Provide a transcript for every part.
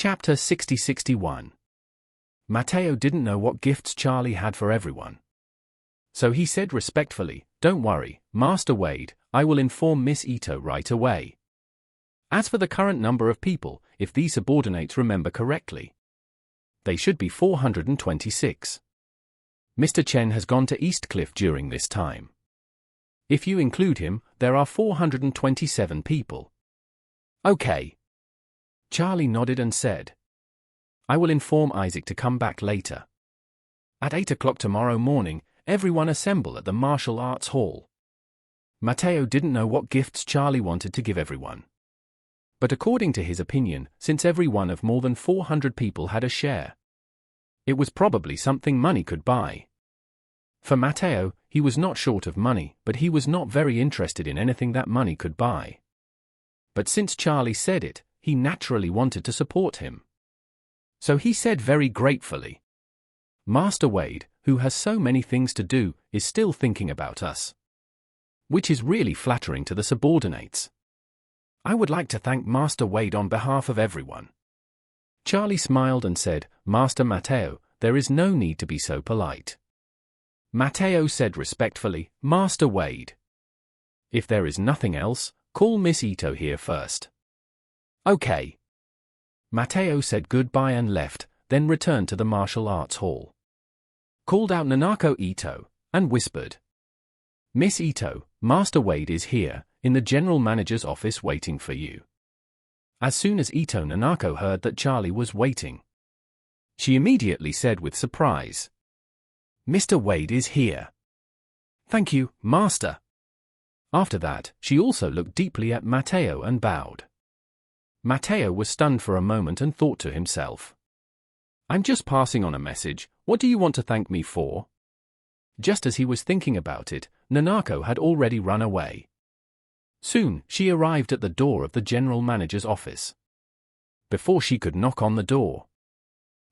Chapter 60-61. Mateo didn't know what gifts Charlie had for everyone. So he said respectfully, "Don't worry, Master Wade, I will inform Miss Ito right away. As for the current number of people, if these subordinates remember correctly, they should be 426. Mr. Chen has gone to Eastcliff during this time. If you include him, there are 427 people. Okay." Charlie nodded and said, "I will inform Isaac to come back later. At 8 o'clock tomorrow morning, everyone assemble at the Martial Arts Hall." Mateo didn't know what gifts Charlie wanted to give everyone. But according to his opinion, since every one of more than 400 people had a share, it was probably something money could buy. For Mateo, he was not short of money, but he was not very interested in anything that money could buy. But since Charlie said it, he naturally wanted to support him. So he said very gratefully, "Master Wade, who has so many things to do, is still thinking about us." Which is really flattering to the subordinates. "I would like to thank Master Wade on behalf of everyone." Charlie smiled and said, "Master Mateo, there is no need to be so polite." Mateo said respectfully, "Master Wade, if there is nothing else, call Miss Ito here first." Okay. Mateo said goodbye and left, then returned to the Martial Arts Hall. Called out Nanako Ito, and whispered, "Miss Ito, Master Wade is here, in the General Manager's office waiting for you." As soon as Ito Nanako heard that Charlie was waiting, she immediately said with surprise, "Mr. Wade is here." "Thank you, Master." After that, she also looked deeply at Mateo and bowed. Mateo was stunned for a moment and thought to himself, "I'm just passing on a message, what do you want to thank me for?" Just as he was thinking about it, Nanako had already run away. Soon, she arrived at the door of the General Manager's office. Before she could knock on the door,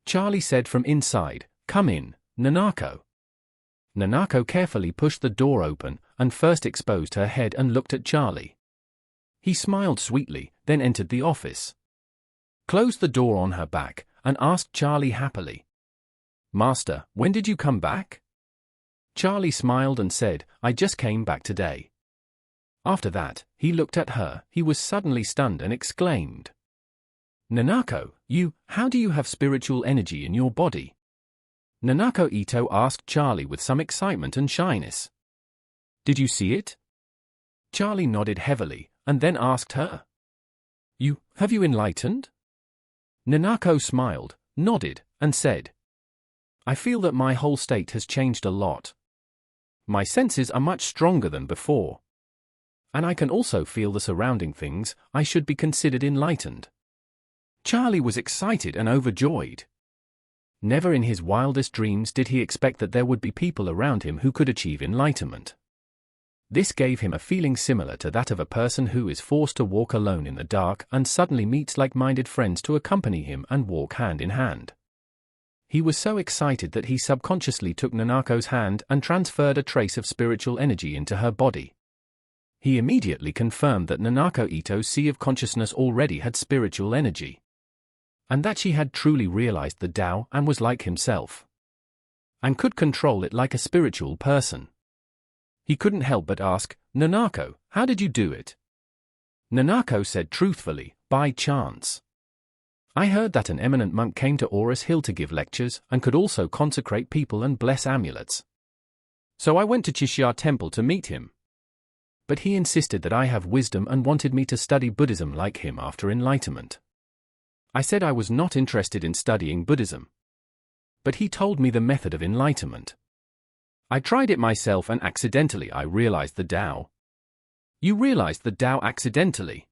Charlie said from inside, "Come in, Nanako." Nanako carefully pushed the door open and first exposed her head and looked at Charlie. He smiled sweetly, then entered the office, closed the door on her back, and asked Charlie happily, "Master, when did you come back?" Charlie smiled and said, "I just came back today." After that, he looked at her, he was suddenly stunned and exclaimed, "Nanako, how do you have spiritual energy in your body?" Nanako Ito asked Charlie with some excitement and shyness. "Did you see it?" Charlie nodded heavily, and then asked her, Have you enlightened?" Nanako smiled, nodded, and said, "I feel that my whole state has changed a lot. My senses are much stronger than before. And I can also feel the surrounding things. I should be considered enlightened." Charlie was excited and overjoyed. Never in his wildest dreams did he expect that there would be people around him who could achieve enlightenment. This gave him a feeling similar to that of a person who is forced to walk alone in the dark and suddenly meets like-minded friends to accompany him and walk hand in hand. He was so excited that he subconsciously took Nanako's hand and transferred a trace of spiritual energy into her body. He immediately confirmed that Nanako Ito's sea of consciousness already had spiritual energy, and that she had truly realized the Tao and was like himself, and could control it like a spiritual person. He couldn't help but ask, "Nanako, how did you do it?" Nanako said truthfully, "By chance. I heard that an eminent monk came to Aurus Hill to give lectures and could also consecrate people and bless amulets. So I went to Chishia Temple to meet him. But he insisted that I have wisdom and wanted me to study Buddhism like him after enlightenment. I said I was not interested in studying Buddhism. But he told me the method of enlightenment. I tried it myself and accidentally I realized the Tao." "You realized the Tao accidentally?"